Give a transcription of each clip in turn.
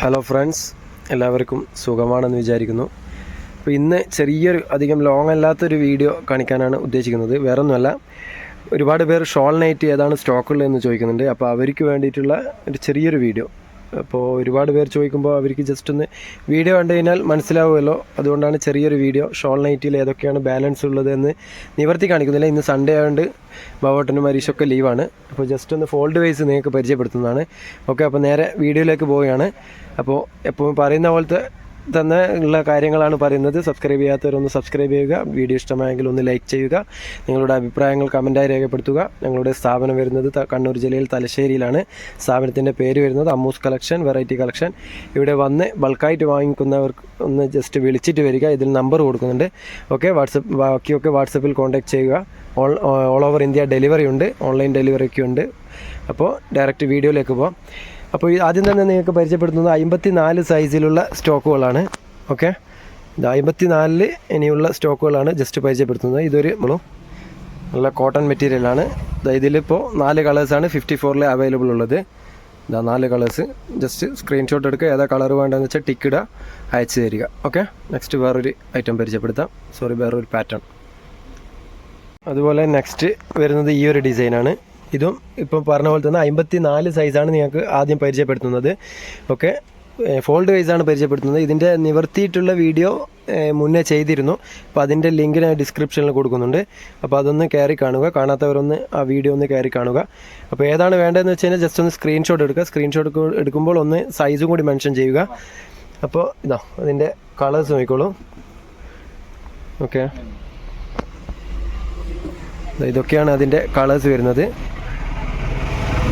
Hello friends, എല്ലാവർക്കും സുഖമാണെന്ന് വിചാരിക്കുന്നു. അപ്പോൾ ഇന്ന് ചെറിയൊരു അധികം ലോങ് അല്ലാത്തൊരു വീഡിയോ കാണിക്കാനാണ് ഉദ്ദേശിക്കുന്നത്. വേറൊന്നുമല്ല, ഒരുപാട് പേർ ഷോൾ നൈറ്റ് ഏതാണ് സ്റ്റോക്കുള്ളതെന്ന് ചോദിക്കുന്നുണ്ട്. അപ്പോൾ അവർക്ക് വേണ്ടിയിട്ടുള്ള ഒരു ചെറിയൊരു വീഡിയോ. അപ്പോൾ ഒരുപാട് പേർ ചോദിക്കുമ്പോൾ അവർക്ക് ജസ്റ്റ് ഒന്ന് വീഡിയോ കണ്ടു കഴിഞ്ഞാൽ മനസ്സിലാവുമല്ലോ. അതുകൊണ്ടാണ് ചെറിയൊരു വീഡിയോ. ഷോൾ നൈറ്റിൽ ഏതൊക്കെയാണ് ബാലൻസ് ഉള്ളത് എന്ന് നിവർത്തി കാണിക്കുന്നില്ല. ഇന്ന് സൺഡേ ആയതുകൊണ്ട് ബാബോട്ടനും മരീഷൊക്കെ ലീവാണ്. അപ്പോൾ ജസ്റ്റ് ഒന്ന് ഫോൾഡ് വൈസ് നിങ്ങൾക്ക് പരിചയപ്പെടുത്തുന്നതാണ്. ഓക്കെ, അപ്പോൾ നേരെ വീഡിയോയിലേക്ക് പോവുകയാണ്. അപ്പോൾ എപ്പോൾ പറയുന്ന പോലത്തെ തന്നെ ഉള്ള കാര്യങ്ങളാണ് പറയുന്നത്. സബ്സ്ക്രൈബ് ചെയ്യാത്തവരൊന്ന് സബ്സ്ക്രൈബ് ചെയ്യുക. വീഡിയോ ഇഷ്ടമായെങ്കിൽ ഒന്ന് ലൈക്ക് ചെയ്യുക. നിങ്ങളുടെ അഭിപ്രായങ്ങൾ കമൻറ്റായി രേഖപ്പെടുത്തുക. ഞങ്ങളുടെ സ്ഥാപനം വരുന്നത് കണ്ണൂർ ജില്ലയിൽ തലശ്ശേരിയിലാണ്. സ്ഥാപനത്തിൻ്റെ പേര് വരുന്നത് അമ്മൂസ് കളക്ഷൻ, വെറൈറ്റി കളക്ഷൻ. ഇവിടെ വന്ന് ബൾക്കായിട്ട് വാങ്ങിക്കുന്നവർക്ക് ഒന്ന് ജസ്റ്റ് വിളിച്ചിട്ട് വരിക. ഇതിൽ നമ്പർ കൊടുക്കുന്നുണ്ട്. ഓക്കെ, ബാക്കിയൊക്കെ വാട്സപ്പിൽ കോൺടാക്ട് ചെയ്യുക. ഓൾ ഓവർ ഇന്ത്യ ഡെലിവറി ഉണ്ട്, ഓൺലൈൻ ഡെലിവറിയൊക്കെ ഉണ്ട്. അപ്പോൾ ഡയറക്റ്റ് വീഡിയോയിലേക്ക് പോകാം. അപ്പോൾ ആദ്യം തന്നെ നിങ്ങൾക്ക് പരിചയപ്പെടുത്തുന്നത് 54 സൈസിലുള്ള സ്റ്റോക്കുകളാണ്. ഓക്കെ, ഇത് 54 ഇനിയുള്ള സ്റ്റോക്കുകളാണ് ജസ്റ്റ് പരിചയപ്പെടുത്തുന്നത്. ഇതൊരു നല്ല കോട്ടൺ മെറ്റീരിയലാണ്. ഇതിലിപ്പോൾ 4 കളേഴ്സാണ് 54-ൽ അവൈലബിൾ ഉള്ളത്. 4 കളേഴ്സ്. ജസ്റ്റ് സ്ക്രീൻഷോട്ട് എടുക്കുക, ഏതാ കളർ വേണ്ടതെന്ന് വെച്ചാൽ ടിക്ക് ഇടുക, അയച്ചു തരിക. ഓക്കെ, നെക്സ്റ്റ് വേറൊരു ഐറ്റം പരിചയപ്പെടുത്താം. വേറൊരു പാറ്റേൺ. അതുപോലെ നെക്സ്റ്റ് വരുന്നത് ഈ ഒരു ഡിസൈനാണ്. ഇതും ഇപ്പം പറഞ്ഞ പോലെ തന്നെ 54 സൈസാണ് നിങ്ങൾക്ക് ആദ്യം പരിചയപ്പെടുത്തുന്നത്. ഓക്കെ, ഫോൾഡ് വൈസാണ് പരിചയപ്പെടുത്തുന്നത്. ഇതിൻ്റെ നിവർത്തിയിട്ടുള്ള വീഡിയോ മുന്നേ ചെയ്തിരുന്നു. അപ്പോൾ അതിൻ്റെ ലിങ്ക് ഞാൻ ഡിസ്ക്രിപ്ഷനിൽ കൊടുക്കുന്നുണ്ട്. അപ്പോൾ അതൊന്ന് കയറി കാണുക. കാണാത്തവരൊന്ന് ആ വീഡിയോ ഒന്ന് കയറി കാണുക. അപ്പോൾ ഏതാണ് വേണ്ടതെന്ന് വെച്ച് കഴിഞ്ഞാൽ ജസ്റ്റ് ഒന്ന് സ്ക്രീൻഷോട്ട് എടുക്കുക. സ്ക്രീൻഷോട്ട് എടുക്കുമ്പോൾ ഒന്ന് സൈസും കൂടി മെൻഷൻ ചെയ്യുക. അപ്പോൾ അതിൻ്റെ കളേഴ്സ് നോക്കിക്കോളൂ. ഓക്കെ, ഇതൊക്കെയാണ് അതിൻ്റെ കളേഴ്സ് വരുന്നത്.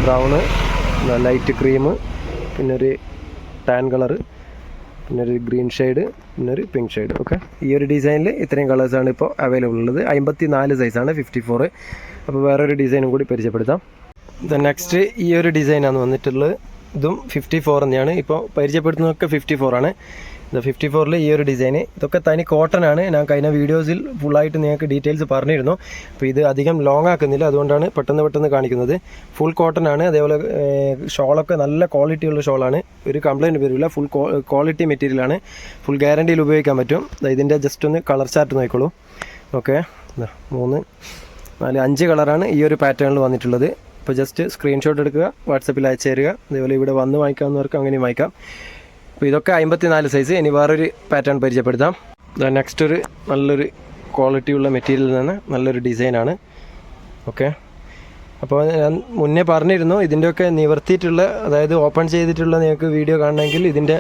ബ്രൗണ്, ലൈറ്റ് ക്രീം, പിന്നെ ഒരു ടാൻ കളറ്, പിന്നെ ഒരു ഗ്രീൻ ഷെയ്ഡ്, പിന്നെ ഒരു പിങ്ക് ഷെയ്ഡ്. ഓക്കെ, ഈ ഒരു ഡിസൈനിൽ ഇത്രയും കളേഴ്സാണ് ഇപ്പോൾ അവൈലബിൾ ഉള്ളത്. 54 സൈസാണ് 54. അപ്പോൾ വേറൊരു ഡിസൈനും കൂടി പരിചയപ്പെടുത്താം. നെക്സ്റ്റ് ഈ ഒരു ഡിസൈനാണ് വന്നിട്ടുള്ളത്. ഇതും 54 തന്നെയാണ്. ഇപ്പോൾ പരിചയപ്പെടുത്തുന്നതൊക്കെ 54 ആണ്. 54-ൽ ഈ ഒരു ഡിസൈന്. ഇതൊക്കെ തനി കോട്ടനാണ്. ഞാൻ കഴിഞ്ഞ വീഡിയോസിൽ ഫുള്ളായിട്ട് നിങ്ങൾക്ക് ഡീറ്റെയിൽസ് പറഞ്ഞിരുന്നു. അപ്പോൾ ഇത് അധികം ലോങ് ആക്കുന്നില്ല, അതുകൊണ്ടാണ് പെട്ടെന്ന് കാണിക്കുന്നത്. ഫുൾ കോട്ടൺ ആണ്. അതേപോലെ ഷോളൊക്കെ നല്ല ക്വാളിറ്റിയുള്ള ഷോളാണ്. ഒരു കംപ്ലയിൻറ്റ് വരില്ല. ഫുൾ ക്വാളിറ്റി മെറ്റീരിയലാണ്. ഫുൾ ഗ്യാരണ്ടിയിൽ ഉപയോഗിക്കാൻ പറ്റും. ഇതിൻ്റെ ജസ്റ്റ് ഒന്ന് കളർ ചാർട്ട് നോക്കിക്കോളൂ. ഓക്കെ, 3, 4, 5 കളറാണ് ഈ ഒരു പാറ്റേണിൽ വന്നിട്ടുള്ളത്. അപ്പോൾ ജസ്റ്റ് സ്ക്രീൻഷോട്ട് എടുക്കുക, വാട്സപ്പിൽ അയച്ചു തരിക. അതേപോലെ ഇവിടെ വന്ന് വാങ്ങിക്കാവുന്നവർക്ക് അങ്ങനെയും വാങ്ങിക്കാം. അപ്പോൾ ഇതൊക്കെ 54 സൈസ്. ഇനി വേറൊരു പാറ്റേൺ പരിചയപ്പെടുത്താം. നെക്സ്റ്റ് ഒരു നല്ലൊരു ക്വാളിറ്റിയുള്ള മെറ്റീരിയലിൽ നിന്ന് നല്ലൊരു ഡിസൈനാണ്. ഓക്കെ, അപ്പോൾ ഞാൻ മുന്നേ പറഞ്ഞിരുന്നു ഇതിൻ്റെയൊക്കെ നിവർത്തിയിട്ടുള്ള, അതായത് ഓപ്പൺ ചെയ്തിട്ടുള്ള നിങ്ങൾക്ക് വീഡിയോ കാണണമെങ്കിൽ ഇതിൻ്റെ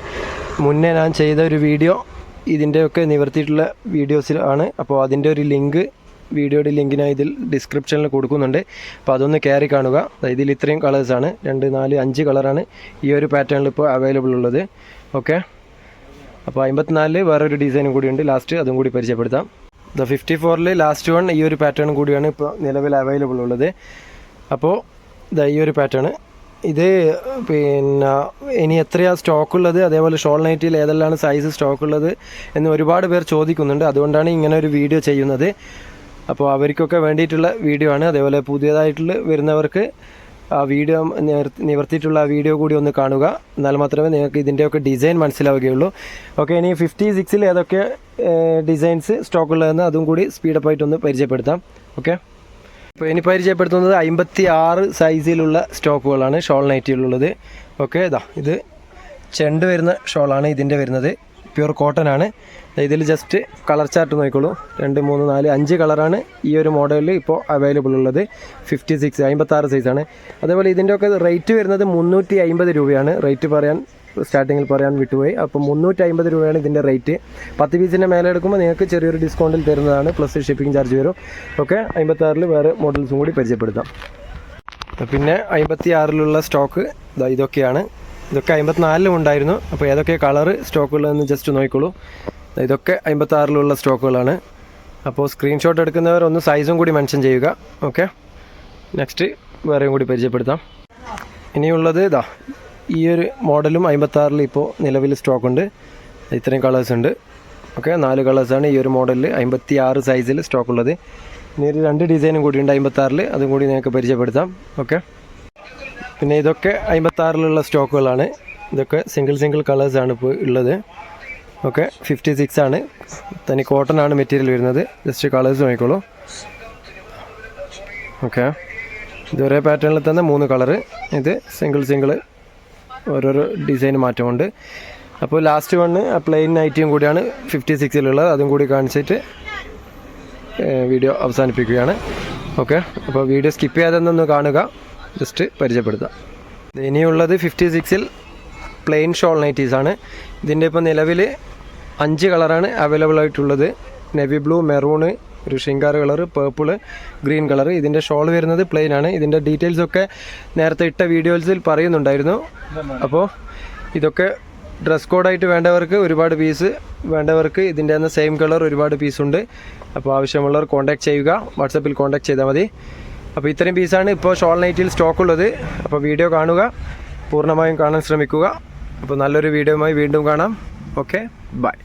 മുന്നേ ഞാൻ ചെയ്ത ഒരു വീഡിയോ ഇതിൻ്റെയൊക്കെ നിവർത്തിയിട്ടുള്ള വീഡിയോസിലാണ്. അപ്പോൾ അതിൻ്റെ ഒരു ലിങ്ക്, വീഡിയോയുടെ ലിങ്ക് ഞാൻ ഇതിൽ ഡിസ്ക്രിപ്ഷനിൽ കൊടുക്കുന്നുണ്ട്. അപ്പോൾ അതൊന്ന് കയറി കാണുക. ഇതിൽ ഇത്രയും കളേഴ്സാണ്, 2, 4, 5 കളറാണ് ഈ ഒരു പാറ്റേണിൽ ഇപ്പോൾ അവൈലബിൾ ഉള്ളത്. ഓക്കെ, അപ്പോൾ 54-ൽ വേറൊരു ഡിസൈനും കൂടിയുണ്ട്. ലാസ്റ്റ് അതും കൂടി പരിചയപ്പെടുത്താം. 54-ൽ ലാസ്റ്റ് വൺ ഈ ഒരു പാറ്റേണും കൂടിയാണ് ഇപ്പോൾ നിലവിൽ അവൈലബിൾ ഉള്ളത്. അപ്പോൾ ഈ ഒരു പാറ്റേൺ. ഇത് പിന്നെ ഇനി എത്രയാണ് സ്റ്റോക്കുള്ളത്, അതേപോലെ ഷോൾ നൈറ്റിൽ ഏതെല്ലാം സൈസ് സ്റ്റോക്കുള്ളത് എന്ന് ഒരുപാട് പേർ ചോദിക്കുന്നുണ്ട്. അതുകൊണ്ടാണ് ഇങ്ങനെ ഒരു വീഡിയോ ചെയ്യുന്നത്. അപ്പോൾ അവർക്കൊക്കെ വേണ്ടിയിട്ടുള്ള വീഡിയോ ആണ്. അതേപോലെ പുതിയതായിട്ടുള്ള വരുന്നവർക്ക് ആ വീഡിയോ നിവർത്തിയിട്ടുള്ള ആ വീഡിയോ കൂടി ഒന്ന് കാണുക. എന്നാൽ മാത്രമേ നിങ്ങൾക്ക് ഇതിൻ്റെയൊക്കെ ഡിസൈൻ മനസ്സിലാവുകയുള്ളൂ. ഓക്കെ, ഇനി 56-ൽ ഏതൊക്കെ ഡിസൈൻസ് സ്റ്റോക്കുള്ളതെന്ന് അതും കൂടി സ്പീഡപ്പായിട്ടൊന്ന് പരിചയപ്പെടുത്താം. ഓക്കെ, അപ്പോൾ ഇനി പരിചയപ്പെടുത്തുന്നത് 56 സൈസിലുള്ള സ്റ്റോക്കുകളാണ് ഷോൾ നൈറ്റിലുള്ളത്. ഓക്കെ, ഇത് ചെണ്ട് വരുന്ന ഷോളാണ് ഇതിൻ്റെ വരുന്നത്. പ്യൂർ കോട്ടൺ ആണ്. ഇതിൽ ജസ്റ്റ് കളർ ചാർട്ട് നോക്കിക്കോളൂ. 2, 3, 4, 5 കളറാണ് ഈ ഒരു മോഡലിൽ ഇപ്പോൾ അവൈലബിൾ ഉള്ളത്. 56 സൈസാണ്. അതേപോലെ ഇതിൻ്റെയൊക്കെ റേറ്റ് വരുന്നത് 350 രൂപയാണ്. റേറ്റ് സ്റ്റാർട്ടിങ്ങിൽ പറയാൻ വിട്ടുപോയി. അപ്പോൾ 350 രൂപയാണ് ഇതിൻ്റെ റേറ്റ്. 10 പീസിൻ്റെ മേലെ എടുക്കുമ്പോൾ നിങ്ങൾക്ക് ചെറിയൊരു ഡിസ്കൗണ്ടിൽ തരുന്നതാണ്. പ്ലസ് ഷിപ്പിംഗ് ചാർജ് വരും. ഓക്കെ, 56-ൽ വേറെ മോഡൽസും കൂടി പരിചയപ്പെടുത്താം. പിന്നെ 56-ലുള്ള സ്റ്റോക്ക് ഇതൊക്കെയാണ്. ഇതൊക്കെ 54-ലും ഉണ്ടായിരുന്നു. അപ്പോൾ ഏതൊക്കെ കളറ് സ്റ്റോക്കുള്ളതെന്ന് ജസ്റ്റ് നോക്കിക്കോളൂ. ഇതൊക്കെ 56-ലുള്ള സ്റ്റോക്കുകളാണ്. അപ്പോൾ സ്ക്രീൻഷോട്ട് എടുക്കുന്നവർ ഒന്ന് സൈസും കൂടി മെൻഷൻ ചെയ്യുക. ഓക്കെ, നെക്സ്റ്റ് വേറെയും കൂടി പരിചയപ്പെടുത്താം. ഇനിയുള്ളത് ഈ ഒരു മോഡലും 56-ൽ ഇപ്പോൾ നിലവിൽ സ്റ്റോക്കുണ്ട്. ഇത്രയും കളേഴ്സ് ഉണ്ട്. ഓക്കെ, 4 കളേഴ്സാണ് ഈ ഒരു മോഡലിൽ 56 സൈസിൽ സ്റ്റോക്കുള്ളത്. ഇനി ഒരു 2 ഡിസൈനും കൂടിയുണ്ട് 56-ൽ. അതും കൂടി നിങ്ങൾക്ക് പരിചയപ്പെടുത്താം. ഓക്കെ, പിന്നെ ഇതൊക്കെ 56-ലുള്ള സ്റ്റോക്കുകളാണ്. ഇതൊക്കെ സിംഗിൾ കളേഴ്സാണ് ഇപ്പോൾ ഉള്ളത്. ഓക്കെ, 56 ആണ്. തനി കോട്ടൺ ആണ് മെറ്റീരിയൽ വരുന്നത്. ജസ്റ്റ് കളേഴ്സ് നോക്കിക്കോളൂ. ഓക്കെ, ഇത് ഒരേ പാറ്റേണിൽ തന്നെ 3 കളറ്. ഇത് സിംഗിൾ ഓരോരോ ഡിസൈൻ മാറ്റമുണ്ട്. അപ്പോൾ ലാസ്റ്റ് വണ്ണ് പ്ലെയിൻ നൈറ്റിയും കൂടിയാണ് 56-ലുള്ളത്. അതും കൂടി കാണിച്ചിട്ട് വീഡിയോ അവസാനിപ്പിക്കുകയാണ്. ഓക്കെ, അപ്പോൾ വീഡിയോ സ്കിപ്പ് ചെയ്യാതെ ഒന്ന് കാണുക, ജസ്റ്റ് പരിചയപ്പെടുത്താം. ഇനിയുള്ളത് 56-ൽ പ്ലെയിൻ ഷോൾ നൈറ്റീസാണ്. ഇതിൻ്റെ ഇപ്പോൾ നിലവിൽ 5 കളറാണ് അവൈലബിൾ ആയിട്ടുള്ളത്. നെവി ബ്ലൂ, മെറൂണ്, ഒരു ഷിങ്കാർ കളറ്, പേർപ്പിള്, ഗ്രീൻ കളറ്. ഇതിൻ്റെ ഷോൾ വരുന്നത് പ്ലെയിൻ ആണ്. ഇതിൻ്റെ ഡീറ്റെയിൽസൊക്കെ നേരത്തെ ഇട്ട വീഡിയോസിൽ പറയുന്നുണ്ടായിരുന്നു. അപ്പോൾ ഇതൊക്കെ ഡ്രസ് കോഡായിട്ട് വേണ്ടവർക്ക് ഒരുപാട് പീസ്, വേണ്ടവർക്ക് ഇതിൻ്റെ തന്നെ സെയിം കളർ ഒരുപാട് പീസുണ്ട്. അപ്പോൾ ആവശ്യമുള്ളവർ കോൺടാക്ട് ചെയ്യുക, വാട്സപ്പിൽ കോൺടാക്ട് ചെയ്താൽ മതി. അപ്പോൾ ഇത്രയും പീസാണ് ഇപ്പോൾ ഷോൾ നൈറ്റിൽ സ്റ്റോക്കുള്ളത്. അപ്പോൾ വീഡിയോ കാണുക, പൂർണ്ണമായും കാണാൻ ശ്രമിക്കുക. അപ്പോൾ നല്ലൊരു വീഡിയോയുമായി വീണ്ടും കാണാം. Okay, by.